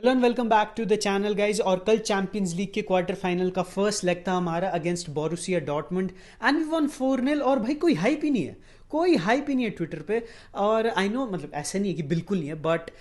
Hello and welcome back to the channel guys. और कल Champions League के quarter final का फर्स्ट लेग था हमारा against Borussia Dortmund and we won 4-0। और भाई कोई हाइप ही नहीं है, कोई हाइप ही नहीं है ट्विटर पे। और आई नो मतलब ऐसा नहीं है कि बिल्कुल नहीं है, but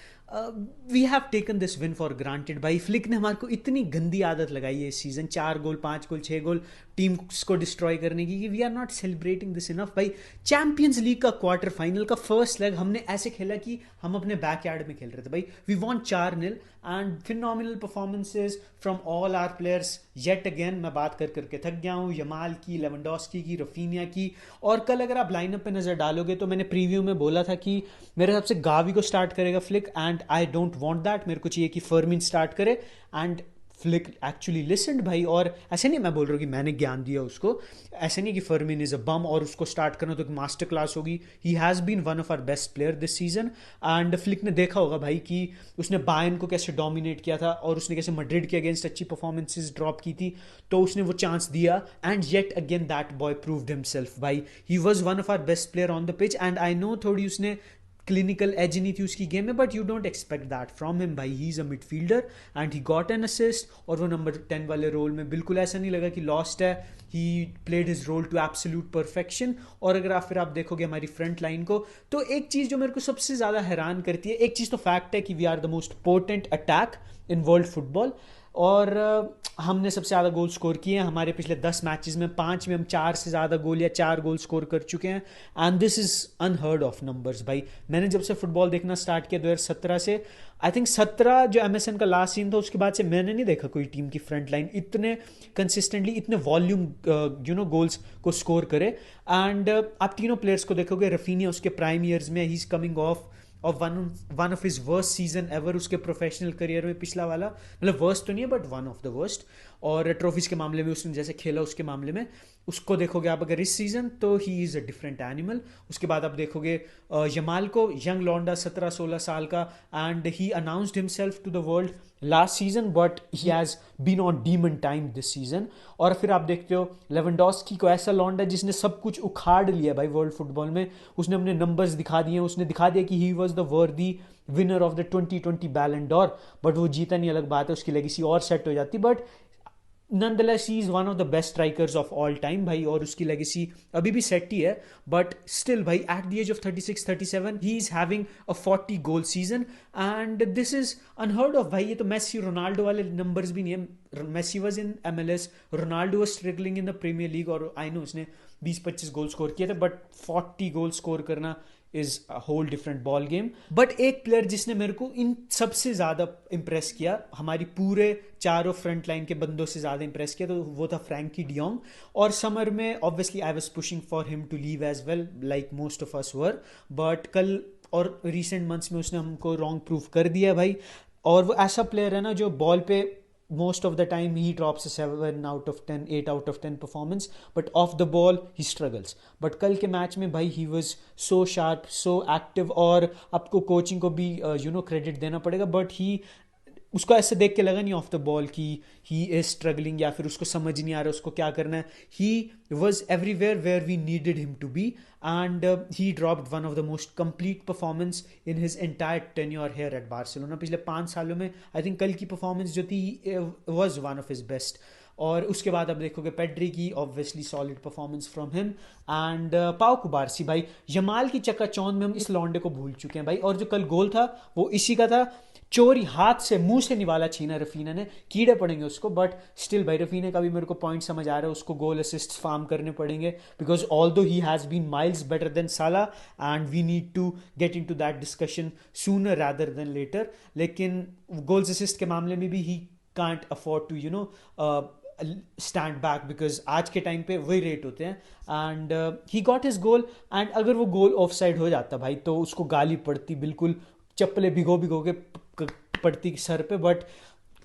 we have taken this win for granted. भाई फ्लिक ने हमारे को इतनी गंदी आदत लगाई है इस season, 4 goal 5 goal 6 goal teams को डिस्ट्रॉय करने की, कि we are not celebrating this enough. भाई चैंपियंस लीग का क्वार्टर फाइनल का फर्स्ट लेग हमने ऐसे खेला कि हम अपने बैकयार्ड में खेल रहे थे। भाई we won 4-0 and phenomenal performances from all our players yet again. मैं बात कर करके थक गया हूँ, यमाल की, लेवेंडोस्की की, रफीनिया की। और कल अगर आप लाइनअप पे नजर डालोगे तो मैंने प्रीव्यू में बोला था कि मेरे हिसाब से गावी को स्टार्ट करेगा flick, and I don't want that. मेरे को चाहिए कि फर्मिन स्टार्ट करे, एंड फ्लिक एक्चुअली लिसनड भाई। और ऐसे नहीं मैं बोल रहा हूँ कि मैंने ज्ञान दिया उसको, ऐसे नहीं कि फर्मिन इज अ बम और उसको स्टार्ट करना तो एक मास्टर क्लास होगी। He has been one of our best player this season. And Flick ने देखा होगा भाई कि उसने बायन को कैसे डोमिनेट किया था और उसने कैसे मैड्रिड के अगेंस्ट अच्छी परफॉर्मेंसेज ड्रॉप की थी, तो उसने वो चांस दिया and yet again that boy proved himself. भाई he was one of our best player on the pitch. And I know थोड़ी उसने क्लिनिकल एज नहीं थी उसकी गेम में, but you don't expect that from him. भाई he is a midfielder and he got an assist, और वो number 10 वाले रोल में बिल्कुल ऐसा नहीं लगा कि लॉस्ट है। He played his role to absolute perfection. और अगर आप देखोगे हमारी फ्रंट लाइन को, तो एक चीज़ जो मेरे को सबसे ज़्यादा हैरान करती है, एक चीज़ तो फैक्ट है कि we are the most potent attack in world football. और हमने सबसे ज़्यादा गोल स्कोर किए हैं हमारे पिछले 10 मैचेस में, 5 में हम 4 से ज़्यादा गोल या 4 गोल स्कोर कर चुके हैं। And this is unheard of numbers भाई। मैंने जब से फुटबॉल देखना स्टार्ट किया 2017 से, आई थिंक 17 जो एमएसएन का लास्ट सीन था उसके बाद से मैंने नहीं देखा कोई टीम की फ्रंट लाइन इतने कंसिस्टेंटली, इतने वॉल्यूम गोल्स को स्कोर करे। एंड आप तीनों प्लेयर्स को देखोगे, रफीनिया उसके प्राइम ईयर्स में, he is coming of one of his worst season ever उसके प्रोफेशनल करियर में, पिछला वाला मतलब वर्स्ट तो नहीं है but one of the worst. और ट्रॉफीज के मामले में उसने जैसे खेला उसके मामले में, उसको देखोगे आप अगर इस सीजन, तो he is a different animal. उसके बाद आप देखोगे यमाल को, यंग लॉन्डा 17-16 साल का, and he announced himself to the world last season, but he has been on demon time this season. और फिर आप देखते हो लेवेंडोस्की को, ऐसा लॉन्डा जिसने सब कुछ उखाड़ लिया भाई वर्ल्ड फुटबॉल में। उसने अपने नंबर्स दिखा दिए, उसने दिखा दिया कि ही वॉज द वर्दी विनर ऑफ द 2020 बैलन डॉर। बट वो जीता नहीं, अलग बात है, उसकी लेगेसी और सेट हो जाती। But nonetheless he is one of the best strikers of all time भाई, और उसकी लेगेसी अभी भी सेट ही है। बट स्टिल भाई at the age of 36-37 he is having a 40 goal season, and this is unheard of भाई। ये तो मेसी रोनाल्डो वाले नंबर्स भी नहीं है। Messi was in MLS, Ronaldo was struggling in the Premier League, और I know उसने 20-25 goal score किए थे, बट 40 गोल स्कोर करना is a whole different ball game. But एक प्लेयर जिसने मेरे को इन सबसे ज्यादा इंप्रेस किया, हमारी पूरे चारों फ्रंट लाइन के बंदों से ज्यादा इंप्रेस किया, तो वो था फ्रैंकी डियोंग। और समर में obviously I was pushing for him to leave as well, like most of us were. But कल और रिसेंट मंथ्स में उसने हमको रॉन्ग प्रूव कर दिया भाई। और वो ऐसा प्लेयर है ना जो बॉल पे most of the time he drops a 7 out of 10, 8 out of 10 performance, but off the ball he struggles. But कल के मैच में भाई he was so sharp, so active, और आपको कोचिंग को भी क्रेडिट देना पड़ेगा, बट ही उसको ऐसे देख के लगा नहीं ऑफ द बॉल कि ही इज स्ट्रगलिंग या फिर उसको समझ नहीं आ रहा उसको क्या करना है। He was everywhere where we needed him to be, and he dropped one of the most complete performance in his entire tenure here at Barcelona. पिछले 5 सालों में आई थिंक कल की परफॉर्मेंस जो थी was one of his best. और उसके बाद आप देखोगे पेड्री की, obviously solid performance from him, and पाओ कुबारसी। भाई यमाल की चकाचौंध में हम इस लौंडे को भूल चुके हैं भाई। और जो कल गोल था वो इसी का था, चोरी हाथ से मुंह से निवाला छीना रफीना ने, कीड़े पड़ेंगे उसको। बट स्टिल भाई रफीना का भी मेरे को पॉइंट समझ आ रहा है, उसको गोल असिस्ट फार्म करने पड़ेंगे, because although he has been miles better than Salah, and we need to get in to that discussion sooner rather than later. लेकिन गोल्स असिस्ट के मामले में भी he can't afford to stand back, because आज के time पे वही rate होते हैं। And he got his goal, and अगर वो गोल ऑफ साइड हो जाता भाई तो उसको गाली पड़ती, बिल्कुल चप्पलें भिगो भिगो के पड़ती सर पे। But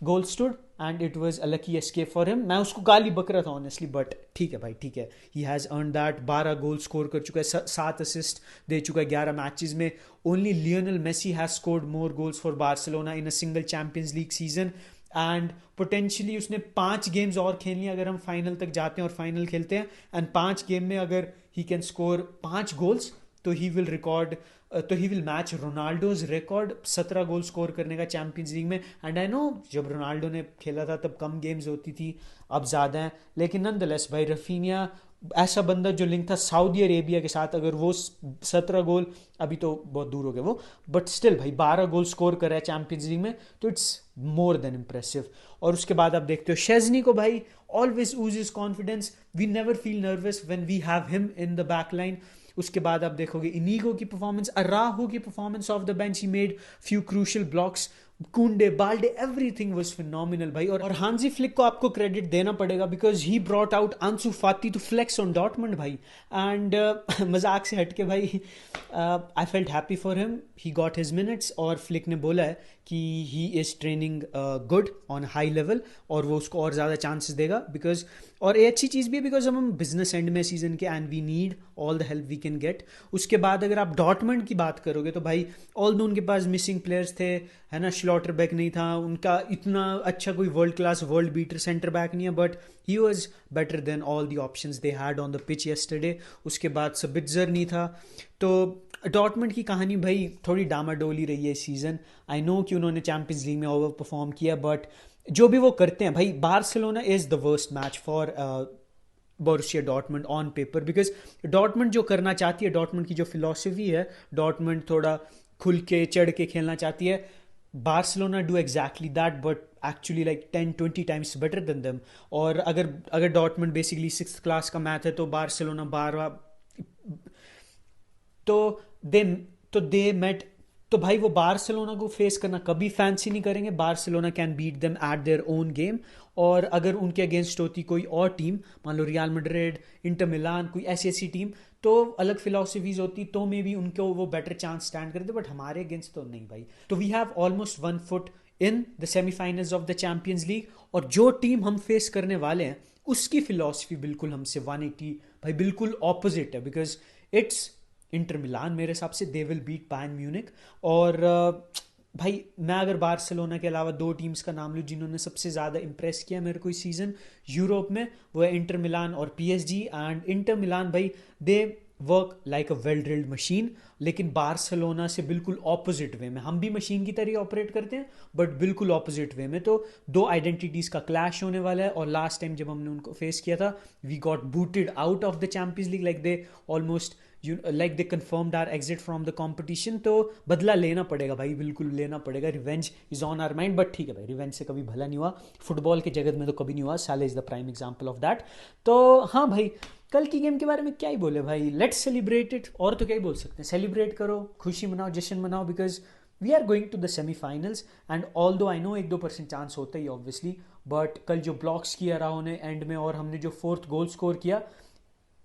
goal stood and it was a lucky escape for him. मैं उसको गाली बक रहा था ऑनेस्टली, बट ठीक है भाई, ठीक है, he has earn that. 12 goal score कर चुका है, 7 असिस्ट दे चुका है 11 मैचेस में। Only Lionel Messi has scored more goals for Barcelona in a single Champions League season, and potentially उसने 5 गेम्स और खेलनी है अगर हम फाइनल तक जाते हैं और फाइनल खेलते हैं, एंड 5 गेम में अगर ही कैन स्कोर 5 गोल्स, तो ही विल रिकॉर्ड तो he will match Ronaldo's record 17 goal score करने का चैंपियंस लीग में। एंड आई नो जब रोनाल्डो ने खेला था तब कम गेम्स होती थी, अब ज़्यादा हैं, लेकिन नंदलेस भाई रफीनिया ऐसा बंदा जो लिंक था सऊदी अरेबिया के साथ, अगर वो 17 गोल, अभी तो बहुत दूर हो गए वो, बट स्टिल भाई 12 गोल स्कोर कर रहा है चैंपियंस लीग में, तो इट्स मोर देन इम्प्रेसिव। और उसके बाद आप देखते हो शेजनी को भाई always oozes confidence, we never feel nervous when we have him in the back line. उसके बाद आप देखोगे इनीगो की परफॉर्मेंस, अराहो की performance off the bench, he made few crucial blocks, Kounde Balde everything was phenomenal भाई। और Hansi Flick को आपको क्रेडिट देना पड़ेगा because he brought out Ansu Fati to flex on Dortmund भाई। एंड मजाक से हटके भाई I felt happy for him, he got his minutes, और फ्लिक ने बोला है कि he is training good on high level, और वो उसको और ज़्यादा चांसेस देगा बिकॉज, और ये अच्छी चीज़ भी है बिकॉज हम बिजनेस एंड में सीजन के, and we need all the help we can get. उसके बाद अगर आप डॉटमंड की बात करोगे तो भाई ऑल दो उनके पास मिसिंग प्लेयर्स थे, है ना, श्लॉटरबैक नहीं था उनका इतना अच्छा, कोई world class world beater centre back नहीं है, but he was better than all the options they had on the pitch yesterday. उसके बाद सबिट्जर नहीं था, तो डॉटमंड की कहानी भाई थोड़ी डामाडोली रही है इस सीज़न। आई नो कि उन्होंने चैंपियंस लीग में ओवर परफॉर्म किया, बट जो भी वो करते हैं भाई, Barcelona is the worst match for Borussia Dortmund on paper, because Dortmund जो करना चाहती है, डॉर्टमंड की जो फिलॉसफी है, डॉर्टमंड थोड़ा खुल के चढ़ के खेलना चाहती है, Barcelona do exactly that but actually like 10-20 times better than them. और अगर अगर डॉर्टमंड बेसिकली 6th क्लास का मैथ है, तो बार्सिलोना 12, तो दे दे मेट, तो भाई वो बार्सिलोना को फेस करना कभी फैंसी नहीं करेंगे। Barcelona can beat them at their own game, और अगर उनके अगेंस्ट होती कोई और टीम, मान लो रियल मैड्रिड, इंटर मिलान, कोई ऐसी ऐसी टीम, तो अलग फिलोसफीज होती, तो मे बी उनको वो बेटर चांस स्टैंड करते, बट हमारे अगेंस्ट तो नहीं भाई। तो we have almost 1 foot in the semifinals of the Champions League, और जो टीम हम फेस करने वाले हैं उसकी फिलोसफी बिल्कुल हमसे 180 भाई बिल्कुल ऑपोजिट है, बिकॉज इट्स इंटर मिलान, मेरे हिसाब से they will beat Bayern Munich. और भाई मैं अगर बार्सिलोना के अलावा 2 टीम्स का नाम लूँ जिन्होंने सबसे ज़्यादा इंप्रेस किया मेरे को इस सीज़न यूरोप में, वो है इंटर मिलान और पीएसजी। एंड इंटर मिलान भाई they work like a well drilled machine, लेकिन बार्सिलोना से बिल्कुल ऑपोजिट वे में, हम भी मशीन की तरह ऑपरेट करते हैं बट बिल्कुल ऑपोजिट वे में। तो 2 आइडेंटिटीज़ का क्लैश होने वाला है, और लास्ट टाइम जब हमने उनको फेस किया था, we got booted out of the Champions League, like they almost like they confirmed our exit from the competition. तो बदला लेना पड़ेगा भाई, बिल्कुल लेना पड़ेगा, revenge is on our mind. But ठीक है भाई, रिवेंज से कभी भला नहीं हुआ, फुटबॉल के जगत में तो कभी नहीं हुआ, साले is the prime example of that. तो हाँ भाई, कल की गेम के बारे में क्या ही बोले भाई, लेट्स सेलिब्रेट इट, और तो क्या ही बोल सकते हैं, सेलिब्रेट करो, खुशी मनाओ, जश्न मनाओ, because we are going to the semifinals. And although I no 1-2% chance होता ही ऑब्वियसली, बट कल जो ब्लॉक्स किया राहो ने एंड में, और हमने जो 4th गोल स्कोर किया,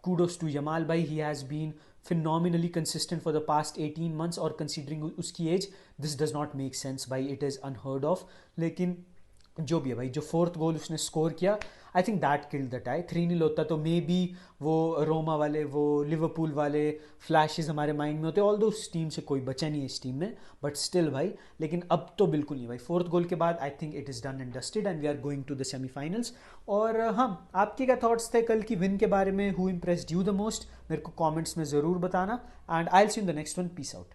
kudos to Yamal bhai, he has been phenomenally consistent for the past 18 months, और considering उसकी as, this does not make sense भाई, it is unheard of। लेकिन जो भी है भाई, जो 4th गोल उसने स्कोर किया, I think that killed the tie. 3-0 होता तो मे बी वो रोमा वाले, वो लिवरपूल वाले फ्लैशेस हमारे माइंड में होते, ऑल दो उस टीम से कोई बचा नहीं है इस टीम में, बट स्टिल भाई, लेकिन अब तो बिल्कुल नहीं भाई। 4th गोल के बाद I think it is done and dusted, and we are going to the semifinals. और हाँ, आपके क्या थॉट्स थे कल की विन के बारे में, who impressed you the most, मेरे को कॉमेंट्स में ज़रूर बताना, and I will see you in the next one, peace out.